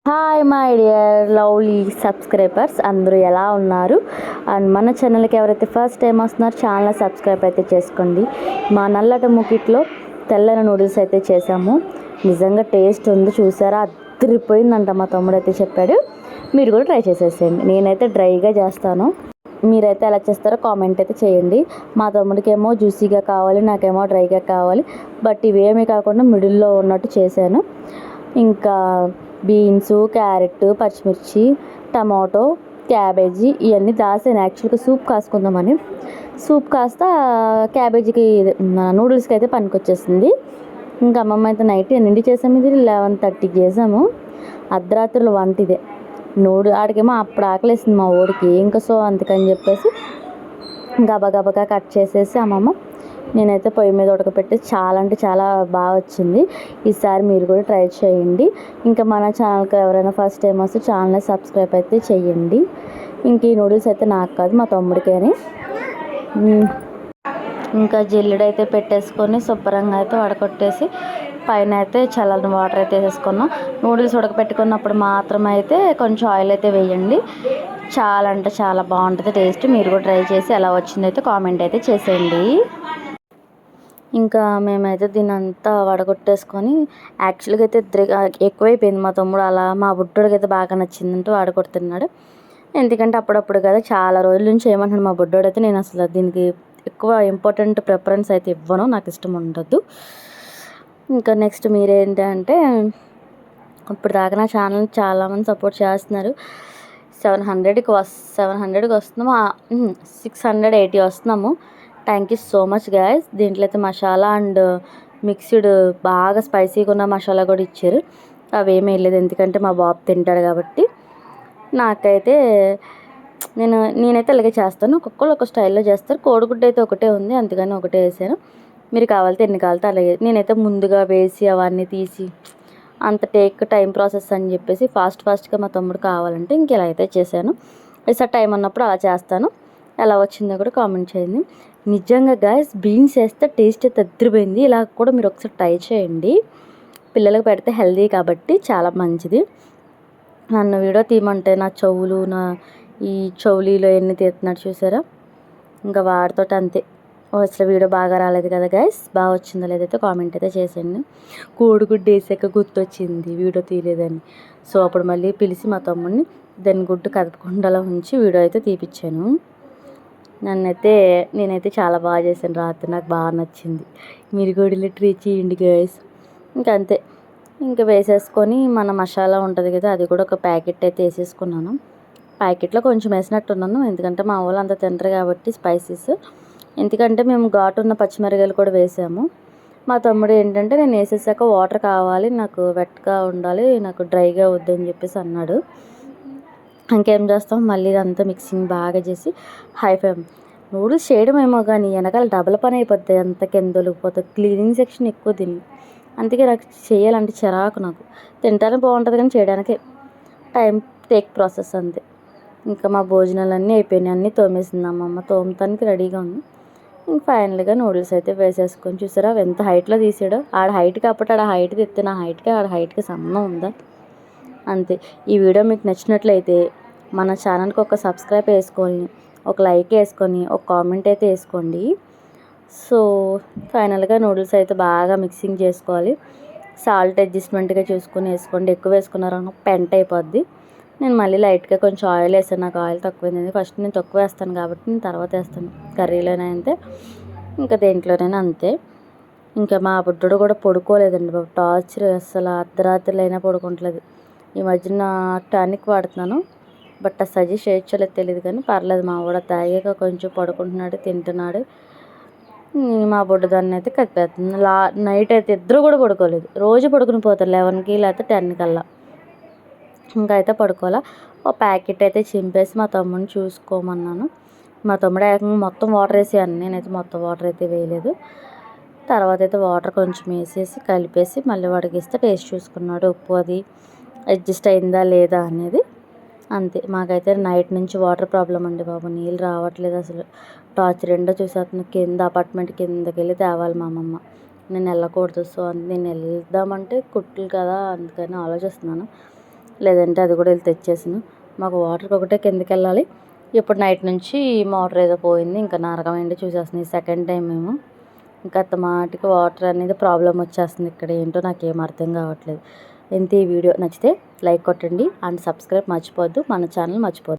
Hi my dear lovely subscribers, అందరూ ఎలా ఉన్నారు? అండ్ మన ఛానల్కి ఎవరైతే ఫస్ట్ టైం వస్తున్నారో ఛానల్ సబ్స్క్రైబ్ అయితే చేసుకోండి. మా నల్లటి ముకిట్లో తెల్లని నూడిల్స్ అయితే చేసాము. నిజంగా టేస్ట్ ఉంది, చూసారా? అదిరిపోయిందంట మా తమ్ముడు అయితే చెప్పాడు. మీరు కూడా ట్రై చేసేసేయండి. నేనైతే డ్రైగా చేస్తాను, మీరైతే ఎలా చేస్తారో కామెంట్ అయితే చేయండి. మా తమ్ముడికి ఏమో జ్యూసీగా కావాలి, నాకేమో డ్రైగా కావాలి. బట్ ఇవేమీ కాకుండా మిడిల్లో ఉన్నట్టు చేశాను. ఇంకా బీన్స్, క్యారెట్, పచ్చిమిర్చి, టమాటో, క్యాబేజీ ఇవన్నీ దాసాను. యాక్చువల్గా సూప్ కాసుకుందామని. సూప్ కాస్త క్యాబేజీకి నూడిల్స్కి అయితే పనికొచ్చేసింది. ఇంకా అమ్మమ్మ అయితే నైట్ ఎన్నింటి చేసాము? ఇది 11:30కి చేసాము. అర్ధరాత్రులు వంట ఇదే. ఆడికేమో అప్పుడు ఆకలేసింది మా ఊడికి. ఇంకా సో అందుకని చెప్పేసి గబగబగా కట్ చేసేసి అమ్మమ్మ నేనైతే పొయ్యి మీద ఉడకపెట్టి చాలా అంటే చాలా బాగా వచ్చింది. ఈసారి మీరు కూడా ట్రై చేయండి. ఇంకా మన ఛానల్కి ఎవరైనా ఫస్ట్ టైం వస్తే ఛానల్ని సబ్స్క్రైబ్ అయితే చేయండి. ఇంక ఈ నూడిల్స్ అయితే నాకు కాదు, మా తమ్ముడికి అని. ఇంకా జల్లెడైతే పెట్టేసుకొని శుభ్రంగా అయితే వడకొట్టేసి పైన అయితే చల్లని వాటర్ అయితే వేసేసుకున్నాం. నూడిల్స్ ఉడకపెట్టుకున్నప్పుడు మాత్రం అయితే కొంచెం ఆయిల్ అయితే వేయండి. చాలా అంటే చాలా బాగుంటుంది టేస్ట్. మీరు కూడా ట్రై చేసి ఎలా వచ్చిందో అయితే కామెంట్ అయితే చేసేయండి. ఇంకా మేమైతే దీన్ని అంతా వడగొట్టేసుకొని యాక్చువల్గా అయితే ఎక్కువైపోయింది. మా తమ్ముడు అలా మా బుడ్డోడికి అయితే బాగా నచ్చిందంటూ వాడగొడుతున్నాడు. ఎందుకంటే అప్పుడప్పుడు కదా, చాలా రోజుల నుంచి ఏమంటున్నాడు మా బుడ్డోడు అయితే, నేను అసలు దీనికి ఎక్కువ ఇంపార్టెంట్ ప్రిఫరెన్స్ అయితే ఇవ్వను, నాకు ఇష్టం ఉండదు. ఇంకా నెక్స్ట్ మీరేంటంటే ఇప్పుడు దాకా నా ఛానల్ చాలామంది సపోర్ట్ చేస్తున్నారు. 700కి వస్తున్నాము, 680 వస్తున్నాము. Thank you so much guys. దీంట్లో అయితే మసాలా అండ్ మిక్స్డ్ బాగా స్పైసీగా ఉన్న మసాలా కూడా ఇచ్చారు. అవేమీ వేయలేదు, ఎందుకంటే మా బాబు తింటాడు కాబట్టి. నాకైతే నేనైతే అలాగే చేస్తాను. ఒక్కొక్కరు ఒక స్టైల్లో చేస్తారు. కోడిగుడ్డు అయితే ఒకటే ఉంది, అందుకని ఒకటే వేసాను. మీరు కావాలితే ఎన్ని కావాలితే అలాగే. నేనైతే ముందుగా వేసి అవన్నీ తీసి అంత టైం ప్రాసెస్ అని చెప్పేసి ఫాస్ట్గా మా తమ్ముడు కావాలంటే ఇంకెలా అయితే చేశాను. ఈసారి టైం ఉన్నప్పుడు అలా చేస్తాను. ఎలా వచ్చిందో కూడా కామెంట్ చేయండి. నిజంగా గాయస్, బీన్స్ వేస్తే టేస్ట్ అయితే అదిరిపోయింది. ఇలా కూడా మీరు ఒకసారి ట్రై చేయండి. పిల్లలకు పెడితే హెల్దీ కాబట్టి చాలా మంచిది. నన్ను వీడియో తీయమంటే నా చెవులు, నా ఈ చెవులీలో ఎన్ని తీస్తున్నాడు చూసారా? ఇంకా వాడితో అంతే. అసలు వీడియో బాగా రాలేదు కదా గైస్, బాగా వచ్చిందో లేదైతే కామెంట్ అయితే చేసేయండి. కోడిగుడ్డు వేసాక గుర్తొచ్చింది వీడియో తీయలేదని. సో అప్పుడు మళ్ళీ పిలిచి మా తమ్ముడిని దాని గుడ్డు కదపకుండా ఉంచి వీడియో అయితే తీపిచ్చాను. నేనైతే చాలా బాగా చేశాను రాత్రి, నాకు బాగా నచ్చింది. మీరు కూడా ఇలా ట్రై చేయండి గైస్. ఇంకా అంతే. ఇంకా వేసేసుకొని మన మసాలా ఉంటుంది కదా, అది కూడా ఒక ప్యాకెట్ అయితే వేసేసుకున్నాను. ప్యాకెట్లో కొంచెం వేసినట్టున్నాను, ఎందుకంటే మా వాళ్ళు అంతా తింటారు కాబట్టి స్పైసెస్. ఎందుకంటే మేము ఘాటున్న పచ్చిమిరకాయలు కూడా వేసాము. మా తమ్ముడు ఏంటంటే నేను వేసేసాక వాటర్ కావాలి, నాకు వెట్గా ఉండాలి, నాకు డ్రైగా వద్దని చెప్పేసి అన్నాడు. ఇంకేం చేస్తాం, మళ్ళీ ఇదంతా మిక్సింగ్ బాగా చేసి హై ఫ్లేమ్. నూడిల్స్ చేయడం ఏమో కానీ వెనకాల డబల్ పని అయిపోద్ది, అంత కింద ఒలిగిపోతుంది. క్లీనింగ్ సెక్షన్ ఎక్కువ తిని, అందుకే నాకు చేయాలంటే చిరాకు. నాకు తింటానికి బాగుంటుంది కానీ చేయడానికి టేక్ ప్రాసెస్ అంతే. ఇంకా మా భోజనాలన్నీ అయిపోయినాయి, అన్నీ తోమేసింది అమ్మమ్మ, తోమతానికి రెడీగా ఉంది. ఇంక ఫైనల్గా నూడిల్స్ అయితే వేసేసుకొని చూసారా ఎంత హైట్లో తీసాడో. ఆడ హైట్ కాబట్టి ఆడ హైట్ తెస్తే నా హైట్కి ఆడ హైట్కి సంబంధం ఉందా? అంతే. ఈ వీడియో మీకు నచ్చినట్లయితే మన ఛానల్కి ఒక సబ్స్క్రైబ్ వేసుకొని, ఒక లైక్ వేసుకొని, ఒక కామెంట్ అయితే వేసుకోండి. సో ఫైనల్గా నూడిల్స్ అయితే బాగా మిక్సింగ్ చేసుకోవాలి. సాల్ట్ అడ్జస్ట్మెంట్గా చూసుకొని వేసుకోండి. ఎక్కువ వేసుకున్నారనుకో పెంట అయిపోద్ది. నేను మళ్ళీ లైట్గా కొంచెం ఆయిల్ వేసాను, నాకు ఆయిల్ తక్కువైంది. ఫస్ట్ నేను తక్కువ వేస్తాను కాబట్టి నేను తర్వాత వేస్తాను. కర్రీలోనే అంతే, ఇంకా దేంట్లోనైనా అంతే. ఇంకా మా బుడ్డోడు కూడా పడుకోలేదండి బాబు, టార్చర్ అసలు. అర్ధరాత్రులు అయినా పడుకోవట్లేదు. ఈ మధ్యన టానిక్ వాడుతున్నాను, బట్ ఆ సజెస్ట్ చేయొచ్చలేదు తెలియదు కానీ పర్లేదు. మా వాడు తాగాక కొంచెం పడుకుంటున్నాడు, తింటున్నాడు. మా బుడ్డదాన్ని అయితే కట్టేస్తుంది. నైట్ అయితే ఇద్దరు కూడా పడుకోలేదు. రోజు పడుకుని పోతారు 11కి లేకపోతే 10 కల్లా. ఇంకా అయితే పడుకోవాలా. ఒక ప్యాకెట్ అయితే చింపేసి మా తమ్ముడిని చూసుకోమన్నాను. మా తమ్ముడు ఏకంగా మొత్తం వాటర్ వేసేయాను, నేనైతే మొత్తం వాటర్ అయితే వేయలేదు. తర్వాత అయితే వాటర్ కొంచెం వేసేసి కలిపేసి మళ్ళీ వాడికి ఇస్తే టేస్ట్ చూసుకున్నాడు, ఉప్పు అది అడ్జస్ట్ అయిందా లేదా అనేది. అంతే. మాకైతే నైట్ నుంచి వాటర్ ప్రాబ్లం అండి బాబు, నీళ్ళు రావట్లేదు అసలు. టార్చ్ రెండో చూసేస్తున్నా. కింద అపార్ట్మెంట్ కిందకి వెళ్ళి తేవాలి మా అమ్మమ్మ. నేను వెళ్ళకూడదు. సో నేను వెళ్దామంటే కుట్లు కదా, అందుకని ఆలోచిస్తున్నాను. లేదంటే అది కూడా వెళ్ళి తెచ్చేసాను. మాకు వాటర్కి ఒకటే కిందకి వెళ్ళాలి. ఇప్పుడు నైట్ నుంచి మోటార్ ఏదో పోయింది, ఇంకా నరకమైంది చూసేస్తుంది. సెకండ్ టైం మేము ఇంకా మాటికి వాటర్ అనేది ప్రాబ్లం వచ్చేస్తుంది. ఇక్కడ ఏంటో నాకేం అర్థం కావట్లేదు. ఇంత ఈ వీడియో నచ్చితే లైక్ కొట్టండి అండ్ సబ్స్క్రైబ్ మర్చిపోవద్దు, మన ఛానల్ మర్చిపోవద్దు.